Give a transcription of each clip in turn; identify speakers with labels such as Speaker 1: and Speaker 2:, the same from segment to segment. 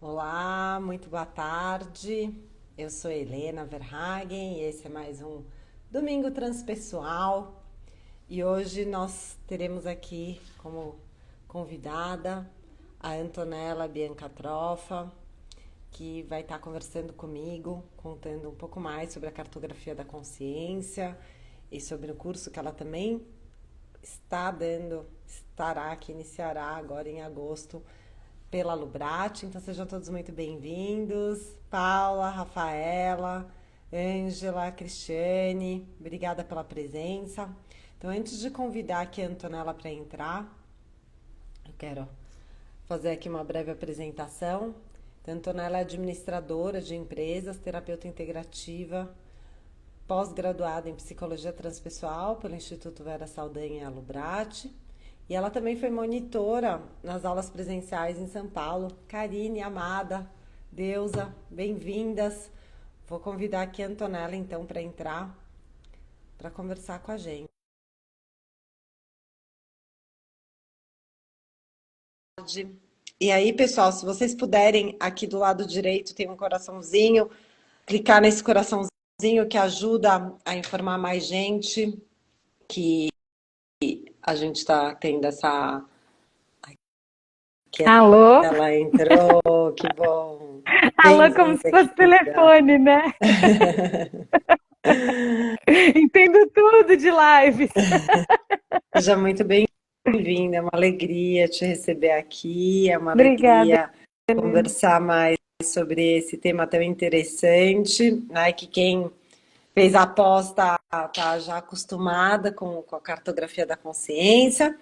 Speaker 1: Olá, muito boa tarde. Eu sou Helena Verhagen e esse é mais um Domingo Transpessoal. E hoje nós teremos aqui como convidada a Antonella Bianca Trofa, que vai estar conversando comigo, contando um pouco mais sobre a cartografia da consciência e sobre o curso que ela também está dando, estará, que iniciará agora em agosto pela Lubrate. Então sejam todos muito bem-vindos. Paula, Rafaela, Ângela, Cristiane, obrigada pela presença. Então, antes de convidar aqui a Antonella para entrar, eu quero fazer aqui uma breve apresentação. Então, a Antonella é administradora de empresas, terapeuta integrativa, pós-graduada em Psicologia Transpessoal pelo Instituto Vera Saldanha Lubrate. E ela também foi monitora nas aulas presenciais em São Paulo. Karine, Amada, Deusa, bem-vindas. Vou convidar aqui a Antonella, então, para entrar, para conversar com a gente. E aí, pessoal, se vocês puderem, aqui do lado direito tem um coraçãozinho, clicar nesse coraçãozinho que ajuda a informar mais gente que a gente está tendo essa. Que
Speaker 2: Alô?
Speaker 1: ela entrou, que bom.
Speaker 2: Alô, como se
Speaker 1: Bem-vinda,
Speaker 2: fosse
Speaker 1: querida.
Speaker 2: telefone, né? Entendo tudo de lives.
Speaker 1: Seja muito bem-vinda. É uma alegria te receber aqui. É uma
Speaker 2: Obrigada,
Speaker 1: alegria
Speaker 2: Helena.
Speaker 1: conversar mais sobre esse tema tão interessante, né? Que quem fez a aposta está já acostumada com a cartografia da consciência.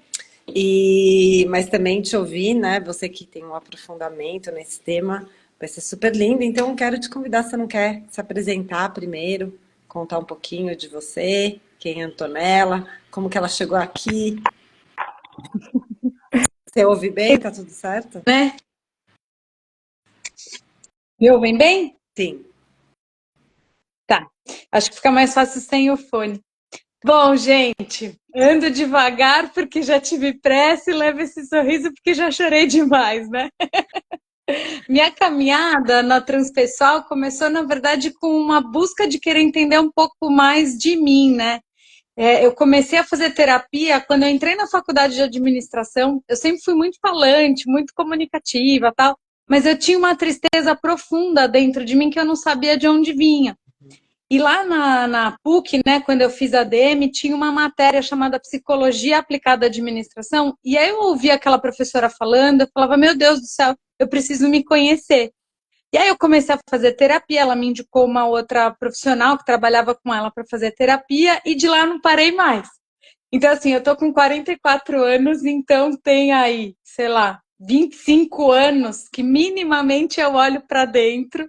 Speaker 1: Mas também te ouvir, né? Você que tem um aprofundamento nesse tema, vai ser super lindo. Então, quero te convidar, se você não quer se apresentar primeiro, contar um pouquinho de você, quem é a Antonella, como que ela chegou aqui. Você ouve bem? Tá tudo certo?
Speaker 2: Né? Me ouvem bem?
Speaker 1: Sim.
Speaker 2: Tá. Acho que fica mais fácil sem o fone. Bom, gente, ando devagar porque já tive pressa e levo esse sorriso porque já chorei demais, né? Minha caminhada na transpessoal começou, na verdade, com uma busca de querer entender um pouco mais de mim, né? Eu comecei a fazer terapia quando eu entrei na faculdade de administração. Eu sempre fui muito falante, muito comunicativa, tal, mas eu tinha uma tristeza profunda dentro de mim que eu não sabia de onde vinha. E lá na PUC, né, quando eu fiz a ADM, tinha uma matéria chamada Psicologia Aplicada à Administração, e aí eu ouvia aquela professora falando, eu falava, meu Deus do céu, eu preciso me conhecer. E aí eu comecei a fazer terapia, ela me indicou uma outra profissional que trabalhava com ela para fazer terapia, e de lá eu não parei mais. Então, assim, eu tô com 44 anos, então tem aí, sei lá, 25 anos que minimamente eu olho para dentro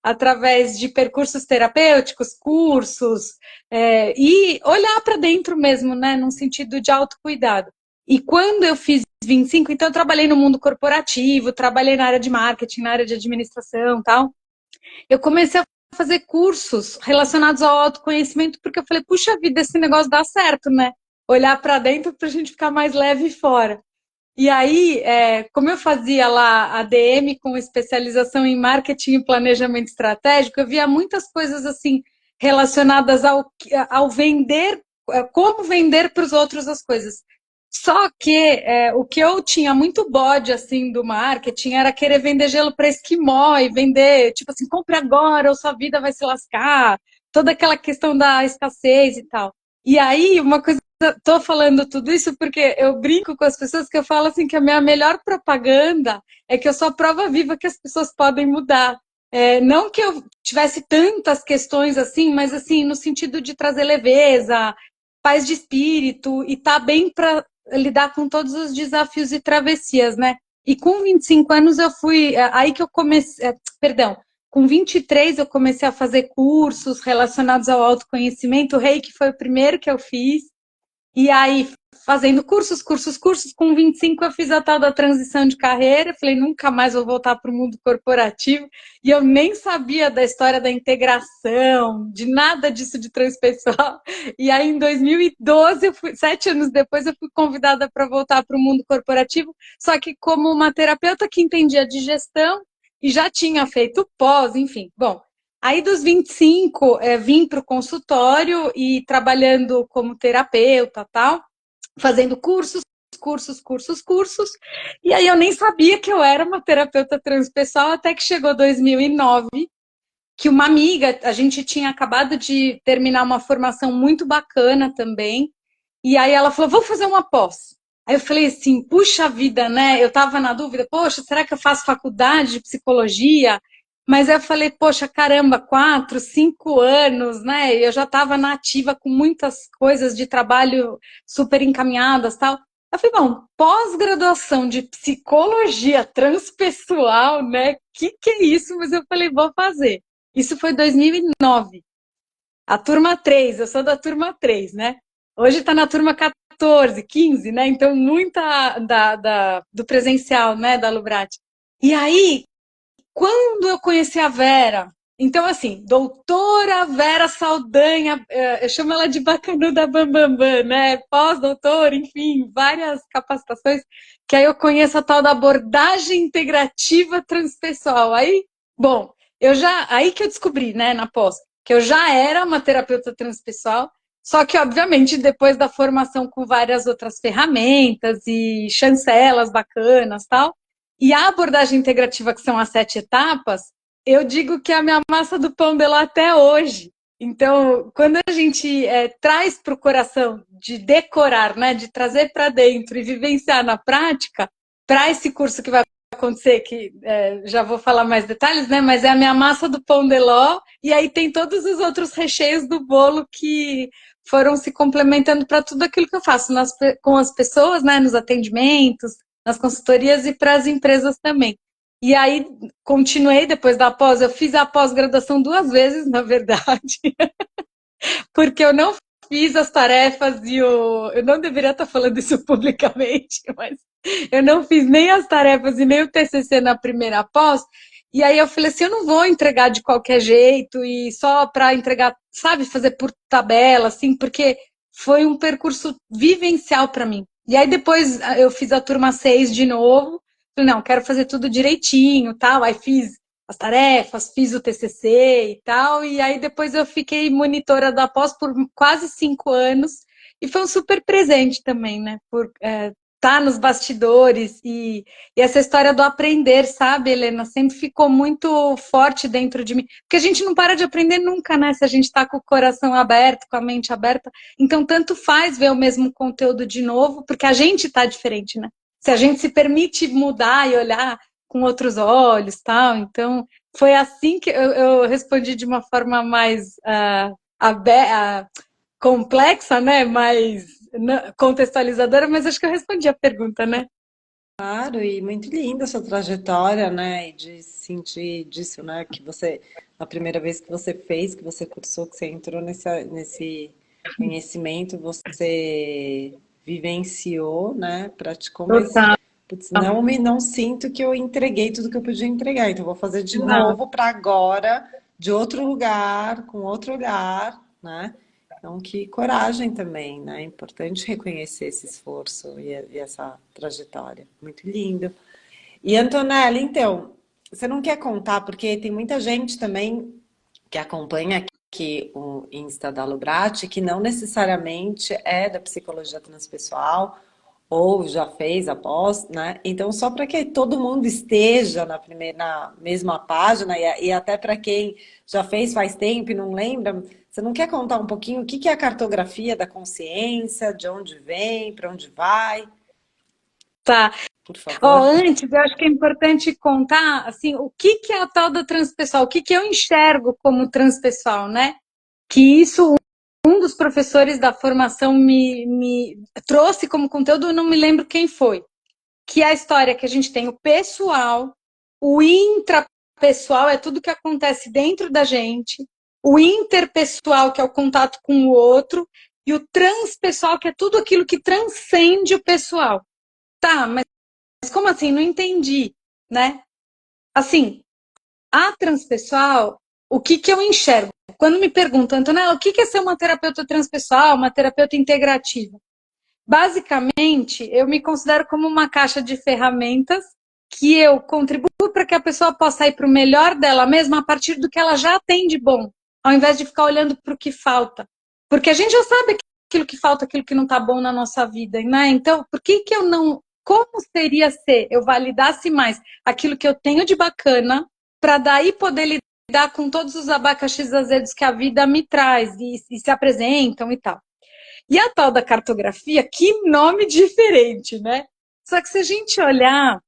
Speaker 2: através de percursos terapêuticos, cursos, e olhar para dentro mesmo, né, num sentido de autocuidado. E quando eu fiz 25, então eu trabalhei no mundo corporativo, trabalhei na área de marketing, na área de administração, tal. Eu comecei a fazer cursos relacionados ao autoconhecimento porque eu falei, puxa vida, esse negócio dá certo, né? Olhar para dentro para a gente ficar mais leve fora. E aí, como eu fazia lá a DM com especialização em marketing e planejamento estratégico, eu via muitas coisas assim relacionadas ao vender, como vender para os outros as coisas. Só que o que eu tinha muito bode assim do marketing era querer vender gelo para esquimó e vender, tipo assim, compre agora ou sua vida vai se lascar, toda aquela questão da escassez e tal. E aí, uma coisa, tô falando tudo isso porque eu brinco com as pessoas que eu falo assim que a minha melhor propaganda é que eu sou a prova viva que as pessoas podem mudar. Não que eu tivesse tantas questões assim, mas assim, no sentido de trazer leveza, paz de espírito e tá bem para lidar com todos os desafios e travessias, né? E com 25 anos eu fui, aí que eu comecei, perdão, com 23 eu comecei a fazer cursos relacionados ao autoconhecimento, o Reiki foi o primeiro que eu fiz, e aí, fazendo cursos, cursos, cursos, com 25 eu fiz a tal da transição de carreira, falei, nunca mais vou voltar para o mundo corporativo, e eu nem sabia da história da integração, de nada disso de transpessoal. E aí, em 2012, 7 anos depois, eu fui convidada para voltar para o mundo corporativo, só que como uma terapeuta que entendia de gestão, e já tinha feito pós, enfim. Bom, aí dos 25, vim para o consultório e trabalhando como terapeuta, tal, fazendo cursos. E aí eu nem sabia que eu era uma terapeuta transpessoal até que chegou 2009, que uma amiga, a gente tinha acabado de terminar uma formação muito bacana também, e aí ela falou, vou fazer uma pós. Aí eu falei assim, puxa vida, né? Eu tava na dúvida, poxa, será que eu faço faculdade de psicologia? Mas aí eu falei, poxa, caramba, 4, 5 anos, né? Eu já estava na ativa com muitas coisas de trabalho super encaminhadas, tal. Eu falei, bom, pós-graduação de psicologia transpessoal, né? Que é isso? Mas eu falei, vou fazer. Isso foi 2009. A turma 3, eu sou da turma 3, né? Hoje está na turma 14, 15, né? Então, muita do presencial, né, da Lubrati. E aí, quando eu conheci a Vera, então, assim, doutora Vera Saldanha, eu chamo ela de bacanuda bambambam, né? Pós-doutora, enfim, várias capacitações, que aí eu conheço a tal da abordagem integrativa transpessoal. Aí, bom, aí que eu descobri, né, na pós, que eu já era uma terapeuta transpessoal, só que, obviamente, depois da formação com várias outras ferramentas e chancelas bacanas, tal, e a abordagem integrativa, que são as 7 etapas, eu digo que é a minha massa do pão de lá até hoje. Então, quando a gente traz para o coração de decorar, né, de trazer para dentro e vivenciar na prática, para esse curso que vai acontecer, que já vou falar mais detalhes, né, mas é a minha massa do pão de ló, e aí tem todos os outros recheios do bolo que foram se complementando para tudo aquilo que eu faço com as pessoas, né, nos atendimentos, nas consultorias e para as empresas também. E aí, continuei depois da pós, eu fiz a pós-graduação 2 vezes, na verdade, porque eu não fiz as tarefas eu não deveria estar falando isso publicamente, mas eu não fiz nem as tarefas e nem o TCC na primeira pós, e aí eu falei assim, eu não vou entregar de qualquer jeito e só para entregar, sabe, fazer por tabela, assim, porque foi um percurso vivencial para mim. E aí depois eu fiz a turma 6 de novo, falei, não, quero fazer tudo direitinho, tal, aí fiz as tarefas, fiz o TCC e tal, e aí depois eu fiquei monitora da pós por quase 5 anos, e foi um super presente também, né, por estar nos bastidores, e essa história do aprender, sabe, Helena, sempre ficou muito forte dentro de mim, porque a gente não para de aprender nunca, né, se a gente está com o coração aberto, com a mente aberta, então tanto faz ver o mesmo conteúdo de novo, porque a gente está diferente, né, se a gente se permite mudar e olhar com outros olhos, tal. Então, foi assim que eu respondi de uma forma mais complexa, né? Mais contextualizadora, mas acho que eu respondi a pergunta, né?
Speaker 1: Claro, e muito linda a sua trajetória, né? E de sentir disso, né? Que você, a primeira vez que você fez, que você cursou, que você entrou nesse conhecimento, você vivenciou, né? Praticou, mas
Speaker 2: Total.
Speaker 1: putz, não sinto que eu entreguei tudo que eu podia entregar. Então, vou fazer de novo para agora, de outro lugar, com outro olhar, né? Então, que coragem também, né? É importante reconhecer esse esforço e essa trajetória. Muito lindo. E, Antonella, então, você não quer contar, porque tem muita gente também que acompanha aqui o Insta da Lubrati, que não necessariamente é da psicologia transpessoal, ou já fez após, né? Então, só para que todo mundo esteja na mesma página e até para quem já fez faz tempo e não lembra, você não quer contar um pouquinho o que que é a cartografia da consciência, de onde vem, para onde vai,
Speaker 2: Tá.
Speaker 1: por
Speaker 2: Ó,
Speaker 1: favor?
Speaker 2: antes, eu acho que é importante contar, assim, o que é a tal da transpessoal, o que eu enxergo como transpessoal, né? Que isso um dos professores da formação me trouxe como conteúdo, eu não me lembro quem foi, que é a história que a gente tem o pessoal, o intrapessoal é tudo que acontece dentro da gente, o interpessoal, que é o contato com o outro, e o transpessoal, que é tudo aquilo que transcende o pessoal. Tá, mas como assim? Não entendi, né? Assim, a transpessoal, o que eu enxergo? Quando me perguntam, Antonella, o que é ser uma terapeuta transpessoal, uma terapeuta integrativa? Basicamente, eu me considero como uma caixa de ferramentas que eu contribuo para que a pessoa possa ir para o melhor dela mesma a partir do que ela já tem de bom, ao invés de ficar olhando para o que falta. Porque a gente já sabe aquilo que falta, aquilo que não está bom na nossa vida, né? Então, por que que eu não... Como seria se eu validasse mais aquilo que eu tenho de bacana para daí poder lidar com todos os abacaxis azedos que a vida me traz e se apresentam e tal. E a tal da cartografia, que nome diferente, né? Só que se a gente olhar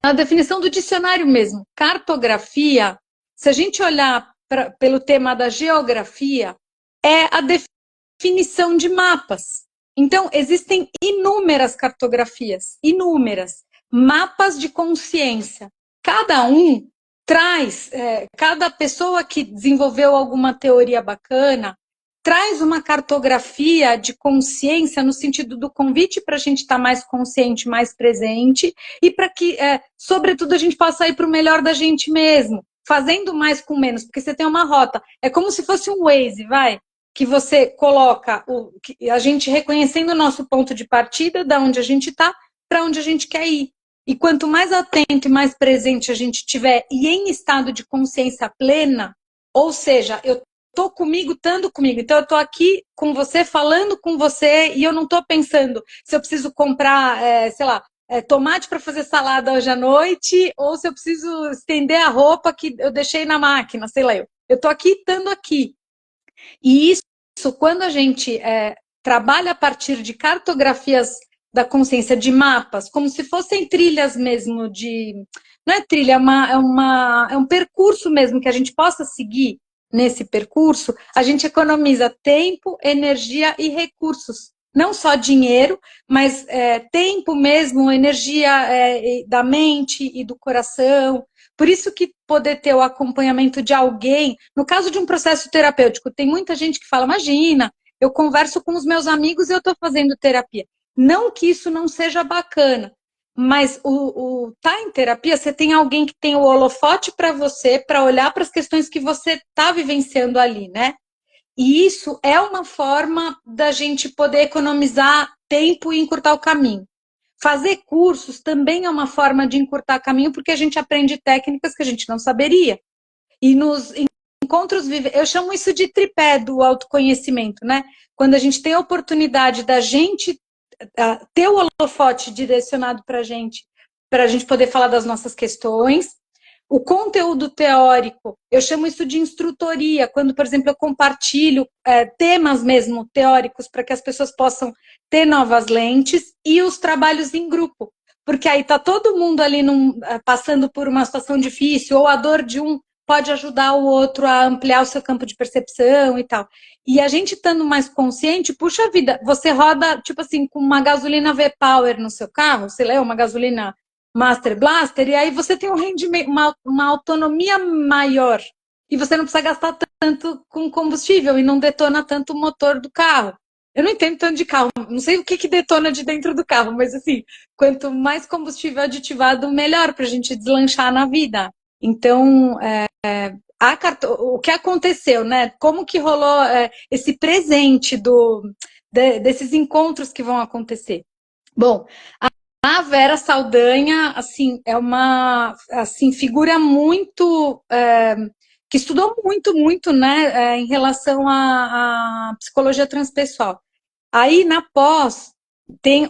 Speaker 2: na definição do dicionário mesmo, cartografia, se a gente olhar pelo tema da geografia, é a definição de mapas. Então, existem inúmeras cartografias, inúmeras, mapas de consciência. Cada um traz, cada pessoa que desenvolveu alguma teoria bacana, traz uma cartografia de consciência no sentido do convite para a gente estar mais consciente, mais presente, e para que, sobretudo, a gente possa ir para o melhor da gente mesmo, fazendo mais com menos, porque você tem uma rota. É como se fosse um Waze, vai? Que você coloca a gente reconhecendo o nosso ponto de partida, da onde a gente está, para onde a gente quer ir. E quanto mais atento e mais presente a gente tiver e em estado de consciência plena, ou seja, eu estou comigo, estando comigo. Então, eu estou aqui com você, falando com você, e eu não estou pensando se eu preciso comprar, sei lá, tomate para fazer salada hoje à noite, ou se eu preciso estender a roupa que eu deixei na máquina, sei lá. Eu estou aqui, estando aqui. E isso, quando a gente trabalha a partir de cartografias da consciência, de mapas, como se fossem trilhas mesmo de... Não é trilha, é um percurso mesmo que a gente possa seguir nesse percurso, a gente economiza tempo, energia e recursos. Não só dinheiro, mas tempo mesmo, energia da mente e do coração. Por isso que poder ter o acompanhamento de alguém, no caso de um processo terapêutico, tem muita gente que fala, imagina, eu converso com os meus amigos e eu estou fazendo terapia. Não que isso não seja bacana, mas tá em terapia, você tem alguém que tem o holofote para você, para olhar para as questões que você está vivenciando ali, né? E isso é uma forma da gente poder economizar tempo e encurtar o caminho. Fazer cursos também é uma forma de encurtar caminho, porque a gente aprende técnicas que a gente não saberia. E nos encontros, eu chamo isso de tripé do autoconhecimento, né? Quando a gente tem a oportunidade da gente ter o holofote direcionado para a gente poder falar das nossas questões. O conteúdo teórico, eu chamo isso de instrutoria, quando, por exemplo, eu compartilho temas mesmo teóricos para que as pessoas possam ter novas lentes, e os trabalhos em grupo, porque aí está todo mundo ali passando por uma situação difícil, ou a dor de um pode ajudar o outro a ampliar o seu campo de percepção e tal. E a gente estando mais consciente, puxa vida, você roda, tipo assim, com uma gasolina V-Power no seu carro, sei lá, uma gasolina Master Blaster, e aí você tem um rendimento, uma autonomia maior. E você não precisa gastar tanto com combustível e não detona tanto o motor do carro. Eu não entendo tanto de carro, não sei o que detona de dentro do carro, mas assim, quanto mais combustível aditivado, melhor para a gente deslanchar na vida. Então, o que aconteceu, né? Como que rolou esse presente desses encontros que vão acontecer? Bom, a Vera Saldanha, assim, é uma figura muito que estudou muito, né, em relação à psicologia transpessoal. Aí na pós tem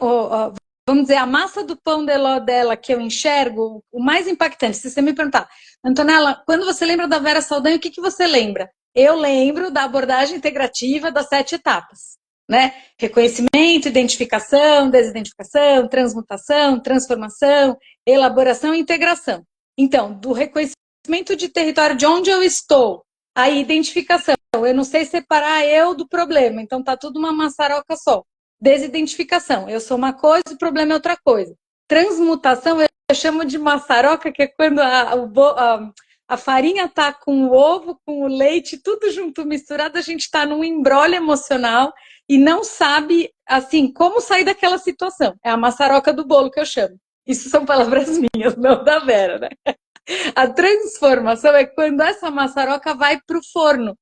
Speaker 2: vamos dizer, a massa do pão de ló dela que eu enxergo, o mais impactante. Se você me perguntar, Antonella, quando você lembra da Vera Saldanha, o que você lembra? Eu lembro da abordagem integrativa das 7 etapas, né? Reconhecimento, identificação, desidentificação, transmutação, transformação, elaboração e integração. Então, do reconhecimento de território de onde eu estou, a identificação, eu não sei separar eu do problema, então tá tudo uma maçaroca só. Desidentificação, eu sou uma coisa, o problema é outra coisa. Transmutação, eu chamo de maçaroca, que é quando a farinha está com o ovo, com o leite, tudo junto, misturado, a gente está num embrolho emocional e não sabe, assim, como sair daquela situação. É a maçaroca do bolo que eu chamo. Isso são palavras minhas, não da Vera, né? A transformação é quando essa maçaroca vai para o forno,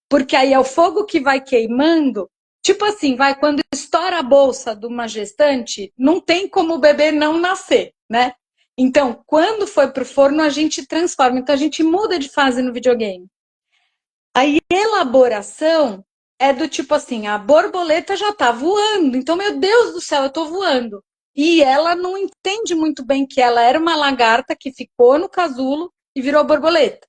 Speaker 2: porque aí é o fogo que vai queimando. Tipo assim, quando estoura a bolsa de uma gestante, não tem como o bebê não nascer, né? Então, quando foi pro forno, a gente transforma. Então, a gente muda de fase no videogame. A elaboração é do tipo assim, a borboleta já tá voando. Então, meu Deus do céu, eu tô voando. E ela não entende muito bem que ela era uma lagarta que ficou no casulo e virou borboleta.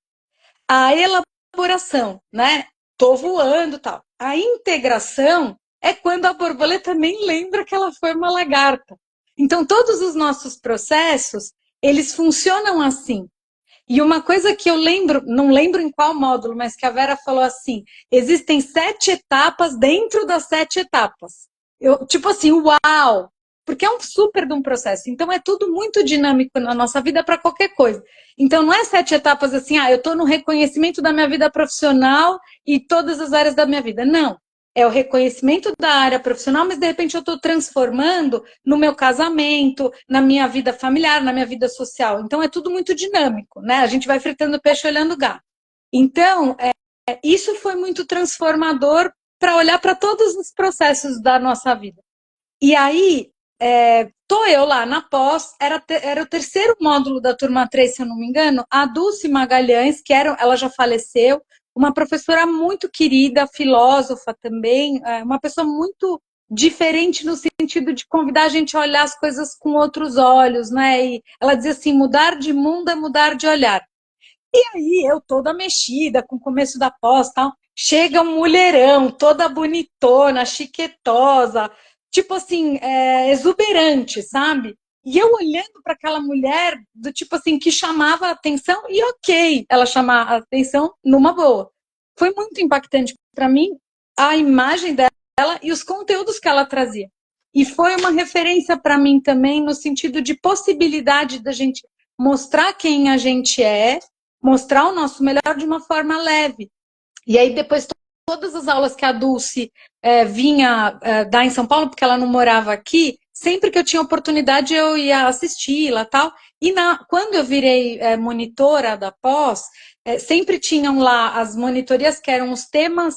Speaker 2: A elaboração, né? Tô voando, tal. A integração é quando a borboleta nem lembra que ela foi uma lagarta. Então, todos os nossos processos, eles funcionam assim. E uma coisa que eu lembro, não lembro em qual módulo, mas que a Vera falou assim: existem 7 etapas dentro das 7 etapas. Eu, tipo assim, uau! Porque é um super de um processo. Então é tudo muito dinâmico na nossa vida para qualquer coisa. Então não é 7 etapas assim, eu estou no reconhecimento da minha vida profissional e todas as áreas da minha vida. Não. É o reconhecimento da área profissional, mas de repente eu estou transformando no meu casamento, na minha vida familiar, na minha vida social. Então é tudo muito dinâmico, né? A gente vai fritando peixe olhando gato. Então, isso foi muito transformador para olhar para todos os processos da nossa vida. E aí, tô eu lá na pós, era o terceiro módulo da turma 3, se eu não me engano, a Dulce Magalhães, ela já faleceu, uma professora muito querida, filósofa também, uma pessoa muito diferente no sentido de convidar a gente a olhar as coisas com outros olhos, né? E ela dizia assim, mudar de mundo é mudar de olhar. E aí, eu toda mexida, com o começo da pós, tal, chega um mulherão, toda bonitona, chiquetosa, tipo assim, exuberante, sabe? E eu olhando para aquela mulher, do tipo assim, que chamava a atenção, e ok, ela chamar a atenção numa boa. Foi muito impactante para mim a imagem dela e os conteúdos que ela trazia. E foi uma referência para mim também no sentido de possibilidade da gente mostrar quem a gente é, mostrar o nosso melhor de uma forma leve. E aí depois todas as aulas que a Dulce vinha dar em São Paulo, porque ela não morava aqui, sempre que eu tinha oportunidade eu ia assisti-la tal. E quando eu virei monitora da pós, sempre tinham lá as monitorias que eram os temas,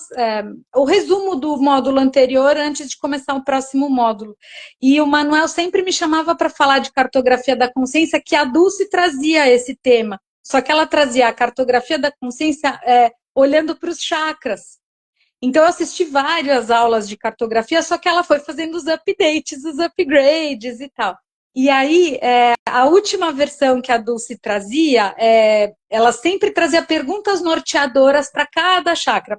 Speaker 2: o resumo do módulo anterior antes de começar o próximo módulo. E o Manuel sempre me chamava para falar de cartografia da consciência, que a Dulce trazia esse tema. Só que ela trazia a cartografia da consciência olhando para os chakras. Então, eu assisti várias aulas de cartografia, só que ela foi fazendo os updates, os upgrades e tal. E aí, a última versão que a Dulce trazia, ela sempre trazia perguntas norteadoras para cada chakra.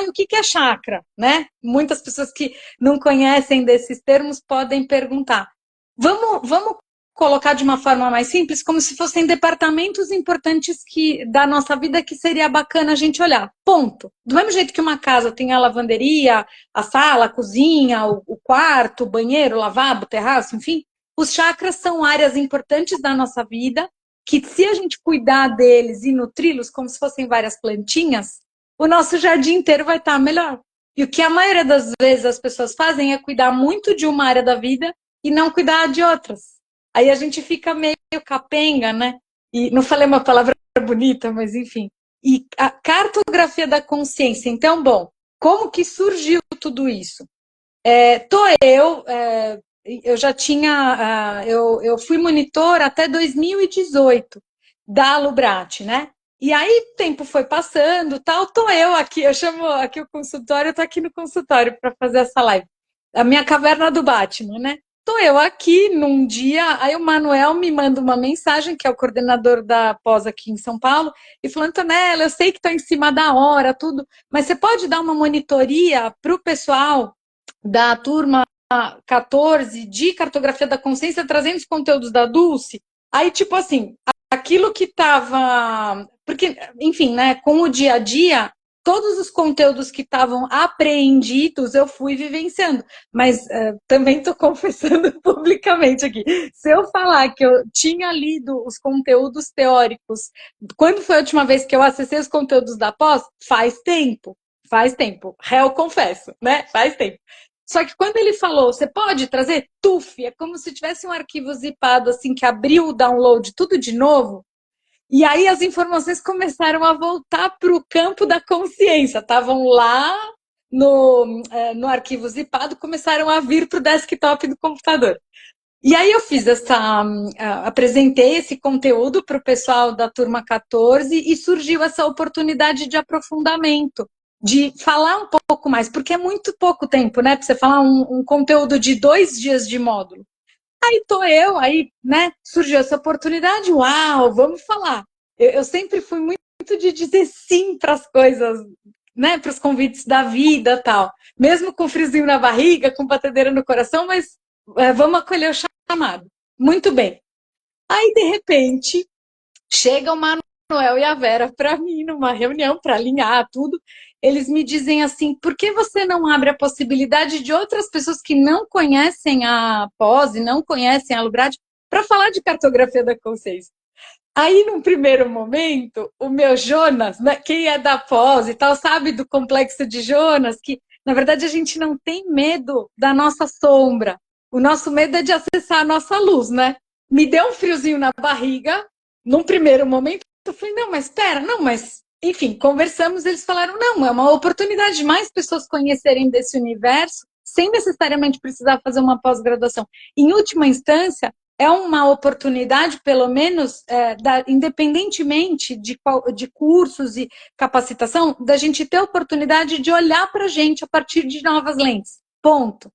Speaker 2: O que é chakra? Né? Muitas pessoas que não conhecem desses termos podem perguntar. Vamos colocar de uma forma mais simples, como se fossem departamentos importantes da nossa vida que seria bacana a gente olhar. Ponto. Do mesmo jeito que uma casa tem a lavanderia, a sala, a cozinha, o quarto, o banheiro, o lavabo, o terraço, enfim, os chakras são áreas importantes da nossa vida que, se a gente cuidar deles e nutri-los como se fossem várias plantinhas, o nosso jardim inteiro vai estar melhor. E o que a maioria das vezes as pessoas fazem é cuidar muito de uma área da vida e não cuidar de outras. Aí a gente fica meio capenga, né? E não falei uma palavra bonita, mas enfim. E a cartografia da consciência. Então, bom, como que surgiu tudo isso? Eu já tinha, eu fui monitora até 2018 da Alubrate, né? E aí o tempo foi passando, tal, tô eu aqui, eu chamo aqui o consultório, eu tô aqui no consultório para fazer essa live. A minha caverna do Batman, né? Tô eu aqui num dia, aí o Manuel me manda uma mensagem, que é o coordenador da pós aqui em São Paulo, e falou, Antonella, eu sei que tô em cima da hora, tudo, mas você pode dar uma monitoria pro pessoal da turma 14 de cartografia da consciência, trazendo os conteúdos da Dulce? Aí, tipo assim, aquilo que estava... Porque, enfim, né, com o dia a dia, todos os conteúdos que estavam apreendidos eu fui vivenciando. Mas também estou confessando publicamente aqui. Se eu falar que eu tinha lido os conteúdos teóricos, quando foi a última vez que eu acessei os conteúdos da pós? Faz tempo. Faz tempo. Réu confesso, né? Faz tempo. Só que quando ele falou, você pode trazer? Tuf, é como se tivesse um arquivo zipado, assim, que abriu o download tudo de novo. E aí as informações começaram a voltar para o campo da consciência. Estavam lá no arquivo zipado, começaram a vir para o desktop do computador. E aí eu fiz apresentei esse conteúdo para o pessoal da turma 14 e surgiu essa oportunidade de aprofundamento, de falar um pouco mais, porque é muito pouco tempo, né? Para você falar um conteúdo de 2 dias de módulo. Aí tô eu, aí, né, surgiu essa oportunidade, uau, vamos falar. Eu sempre fui muito de dizer sim para as coisas, né, para os convites da vida tal. Mesmo com friozinho na barriga, com batedeira no coração, mas vamos acolher o chamado. Muito bem. Aí, de repente, chega o Manuel e a Vera para mim numa reunião para alinhar tudo. Eles me dizem assim: por que você não abre a possibilidade de outras pessoas que não conhecem a pós e não conhecem a Lubrad para falar de cartografia da consciência? Aí, num primeiro momento, o meu Jonas, né, quem é da pós e tal, sabe do complexo de Jonas, que na verdade a gente não tem medo da nossa sombra. O nosso medo é de acessar a nossa luz, né? Me deu um friozinho na barriga, num primeiro momento, eu falei, não, mas espera, não, mas enfim, conversamos, eles falaram, não, é uma oportunidade de mais pessoas conhecerem desse universo, sem necessariamente precisar fazer uma pós-graduação. Em última instância, é uma oportunidade, pelo menos, independentemente de cursos e capacitação, da gente ter a oportunidade de olhar para a gente a partir de novas lentes. Ponto.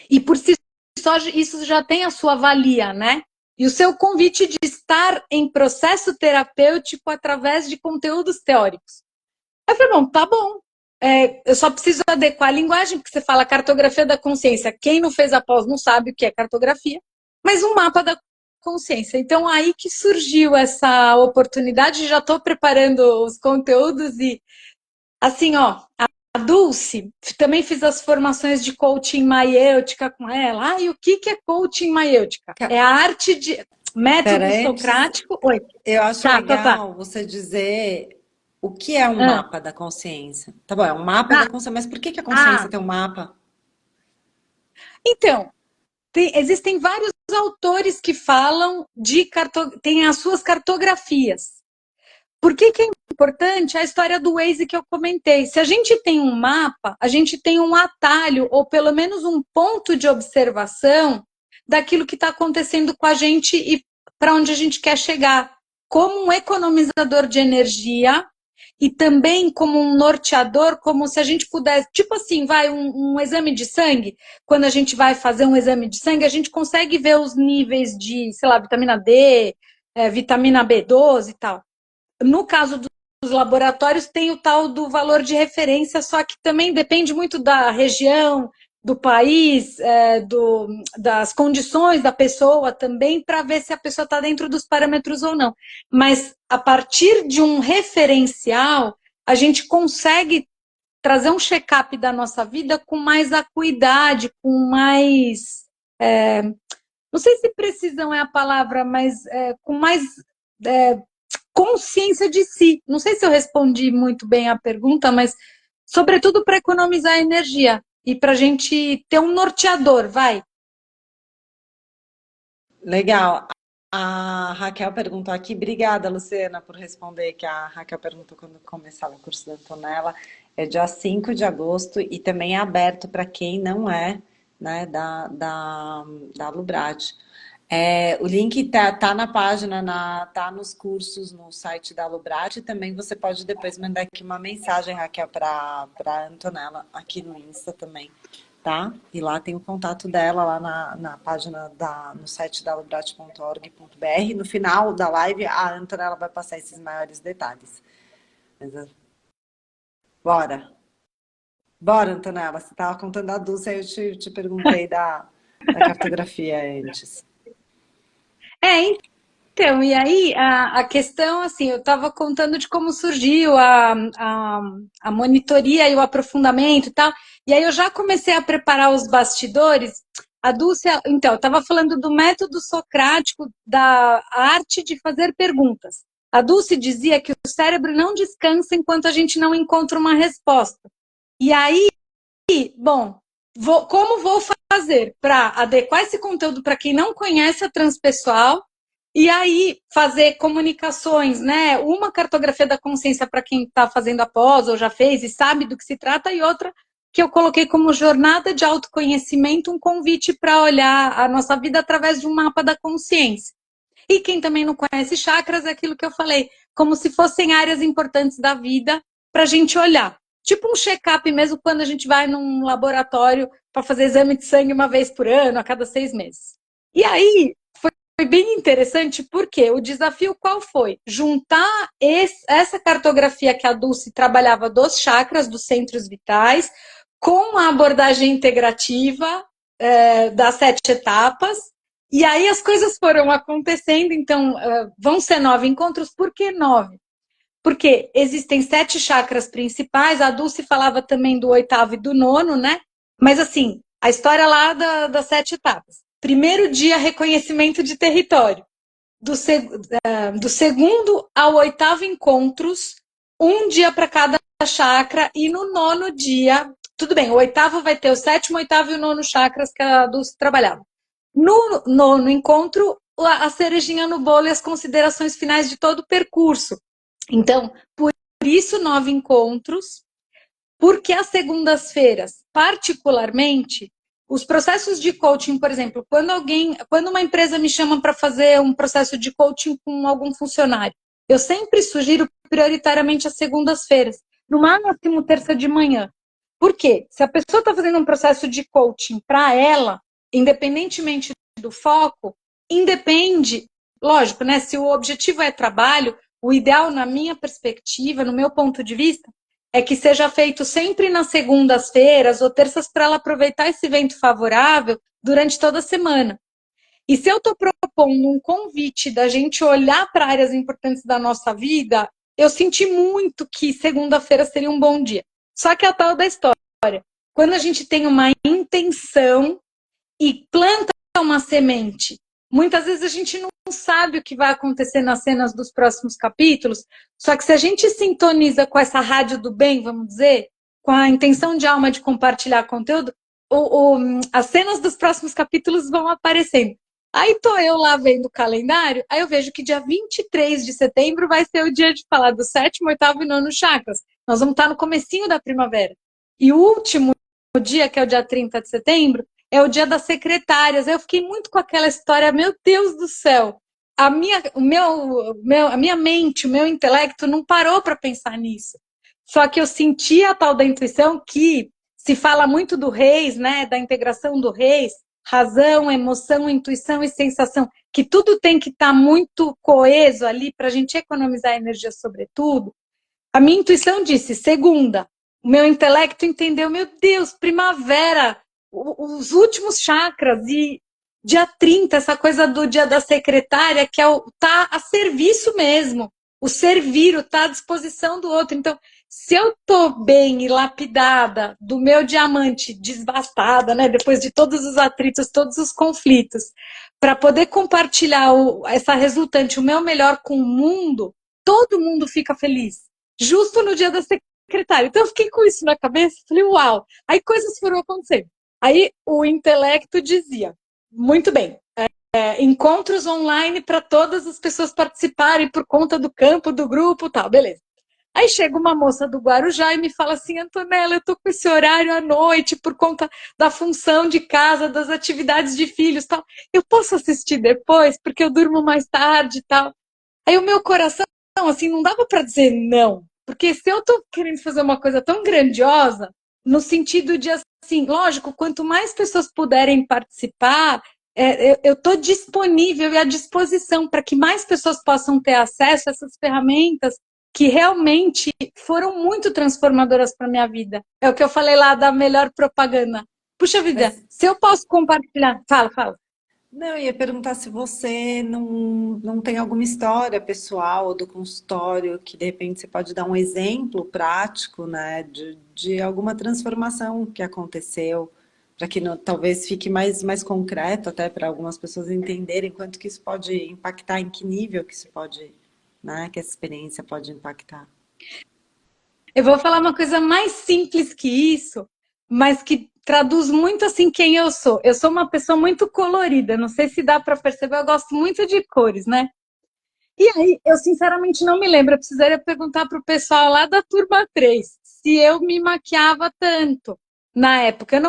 Speaker 2: E por si só, isso já tem a sua valia, né? E o seu convite de estar em processo terapêutico através de conteúdos teóricos. Eu falei, bom, tá bom. Eu só preciso adequar a linguagem, porque você fala cartografia da consciência. Quem não fez a pós não sabe o que é cartografia, mas um mapa da consciência. Então, aí que surgiu essa oportunidade, já estou preparando os conteúdos e, assim, ó, a Dulce, também fiz as formações de coaching maiêutica com ela. E o que é coaching maiêutica? É a arte de método
Speaker 1: Pera, antes,
Speaker 2: socrático. Oi.
Speaker 1: eu acho
Speaker 2: Tá.
Speaker 1: legal você dizer o que é um
Speaker 2: Ah,
Speaker 1: mapa da consciência. Tá bom, é um mapa da
Speaker 2: ah,
Speaker 1: consciência, mas por que que a consciência
Speaker 2: ah.
Speaker 1: tem um mapa?
Speaker 2: Então, existem vários autores que falam tem as suas cartografias. Por que é importante a história do Waze que eu comentei? Se a gente tem um mapa, a gente tem um atalho, ou pelo menos um ponto de observação daquilo que está acontecendo com a gente e para onde a gente quer chegar. Como um economizador de energia e também como um norteador, como se a gente pudesse, tipo assim, vai um exame de sangue, quando a gente vai fazer um exame de sangue, a gente consegue ver os níveis de, sei lá, vitamina D, vitamina B12 e tal. No caso dos laboratórios, tem o tal do valor de referência, só que também depende muito da região, do país, das condições da pessoa também, para ver se a pessoa está dentro dos parâmetros ou não. Mas a partir de um referencial, a gente consegue trazer um check-up da nossa vida com mais acuidade, com mais. Não sei se precisão é a palavra, mas com mais consciência de si. Não sei se eu respondi muito bem a pergunta, mas sobretudo para economizar energia e para a gente ter um norteador, vai.
Speaker 1: Legal. A Raquel perguntou aqui, obrigada, Luciana, por responder, que a Raquel perguntou quando começava o curso da Antonella. É dia 5 de agosto e também é aberto para quem não é, né, da Lubrad. O link tá na página, tá nos cursos no site da Lubrad e também você pode depois mandar aqui uma mensagem, Raquel, para Antonella aqui no Insta também, tá? E lá tem o contato dela, lá na página no site da lubrad.org.br. No final da live, a Antonella vai passar esses maiores detalhes. Mas, bora! Bora, Antonella, você estava contando a Dulce, aí eu te perguntei da cartografia antes.
Speaker 2: É, então, e aí a questão, assim, eu estava contando de como surgiu a monitoria e o aprofundamento e tal, e aí eu já comecei a preparar os bastidores. A Dulce, então, eu estava falando do método socrático, da arte de fazer perguntas. A Dulce dizia que o cérebro não descansa enquanto a gente não encontra uma resposta. E aí, bom, como vou fazer para adequar esse conteúdo para quem não conhece a transpessoal e aí fazer comunicações, né? Uma cartografia da consciência para quem está fazendo a pós ou já fez e sabe do que se trata, e outra que eu coloquei como jornada de autoconhecimento, um convite para olhar a nossa vida através de um mapa da consciência. E quem também não conhece chakras é aquilo que eu falei, como se fossem áreas importantes da vida para a gente olhar. Tipo um check-up mesmo quando a gente vai num laboratório para fazer exame de sangue uma vez por ano, a cada 6 meses. E aí foi bem interessante porque o desafio qual foi? Juntar essa cartografia que a Dulce trabalhava dos chakras, dos centros vitais, com a abordagem integrativa das 7 etapas. E aí as coisas foram acontecendo, então vão ser 9 encontros. Por que 9? Porque existem 7 chakras principais, a Dulce falava também do 8º e do 9º, né? Mas assim, a história lá das 7 etapas. Primeiro dia, reconhecimento de território. Do segundo ao 8º encontros, um dia para cada chakra, e no 9º dia, tudo bem, o 8º vai ter o 7º, 8º e o 9º chakras que a Dulce trabalhava. No 9º encontro, a cerejinha no bolo e as considerações finais de todo o percurso. Então, por isso 9 encontros, porque às segundas-feiras, particularmente, os processos de coaching, por exemplo, quando uma empresa me chama para fazer um processo de coaching com algum funcionário, eu sempre sugiro prioritariamente às segundas-feiras, no máximo terça de manhã. Por quê? Se a pessoa está fazendo um processo de coaching para ela, independentemente do foco, independe, lógico, né? Se o objetivo é trabalho, o ideal, na minha perspectiva, no meu ponto de vista, é que seja feito sempre nas segundas-feiras ou terças para ela aproveitar esse vento favorável durante toda a semana. E se eu estou propondo um convite da gente olhar para áreas importantes da nossa vida, eu senti muito que segunda-feira seria um bom dia. Só que é a tal da história. Quando a gente tem uma intenção e planta uma semente, muitas vezes a gente não sabe o que vai acontecer nas cenas dos próximos capítulos, só que se a gente sintoniza com essa rádio do bem, vamos dizer, com a intenção de alma de compartilhar conteúdo, as cenas dos próximos capítulos vão aparecendo. Aí tô eu lá vendo o calendário, aí eu vejo que dia 23 de setembro vai ser o dia de falar do 7º, 8º e 9º chakras. Nós vamos estar no comecinho da primavera. E o último dia, que é o dia 30 de setembro, é o dia das secretárias. Eu fiquei muito com aquela história, meu Deus do céu, a minha mente, o meu intelecto não parou para pensar nisso. Só que eu senti a tal da intuição que se fala muito do reis, né, da integração do reis, razão, emoção, intuição e sensação, que tudo tem que estar muito coeso ali para a gente economizar energia sobretudo. A minha intuição disse, segunda, o meu intelecto entendeu, meu Deus, primavera, os últimos chakras, e dia 30, essa coisa do dia da secretária, que tá a serviço mesmo, o servir, o tá à disposição do outro. Então, se eu tô bem e lapidada, do meu diamante desbastada, né, depois de todos os atritos, todos os conflitos, para poder compartilhar essa resultante, o meu melhor com o mundo, todo mundo fica feliz. Justo no dia da secretária. Então eu fiquei com isso na cabeça, falei, uau. Aí coisas foram acontecendo. Aí o intelecto dizia, muito bem, encontros online para todas as pessoas participarem por conta do campo, do grupo, tal, beleza. Aí chega uma moça do Guarujá e me fala assim, Antonella, eu tô com esse horário à noite por conta da função de casa, das atividades de filhos, tal. Eu posso assistir depois porque eu durmo mais tarde e tal. Aí o meu coração, assim, não dava para dizer não. Porque se eu tô querendo fazer uma coisa tão grandiosa, no sentido de, assim, lógico, quanto mais pessoas puderem participar, eu tô disponível e à disposição para que mais pessoas possam ter acesso a essas ferramentas que realmente foram muito transformadoras para minha vida. É o que eu falei lá da melhor propaganda. Puxa vida,
Speaker 1: Mas
Speaker 2: se eu posso compartilhar... Fala.
Speaker 1: não, eu ia perguntar se você não tem alguma história pessoal do consultório que de repente você pode dar um exemplo prático, né, de alguma transformação que aconteceu, para que talvez fique mais concreto até para algumas pessoas entenderem quanto que isso pode impactar, em que nível que isso pode, né, que essa experiência pode impactar.
Speaker 2: Eu vou falar uma coisa mais simples que isso, mas que traduz muito assim quem eu sou. Eu sou uma pessoa muito colorida, não sei se dá para perceber, eu gosto muito de cores, né? E aí, eu sinceramente não me lembro, eu precisaria perguntar para o pessoal lá da turma 3 se eu me maquiava tanto. na época.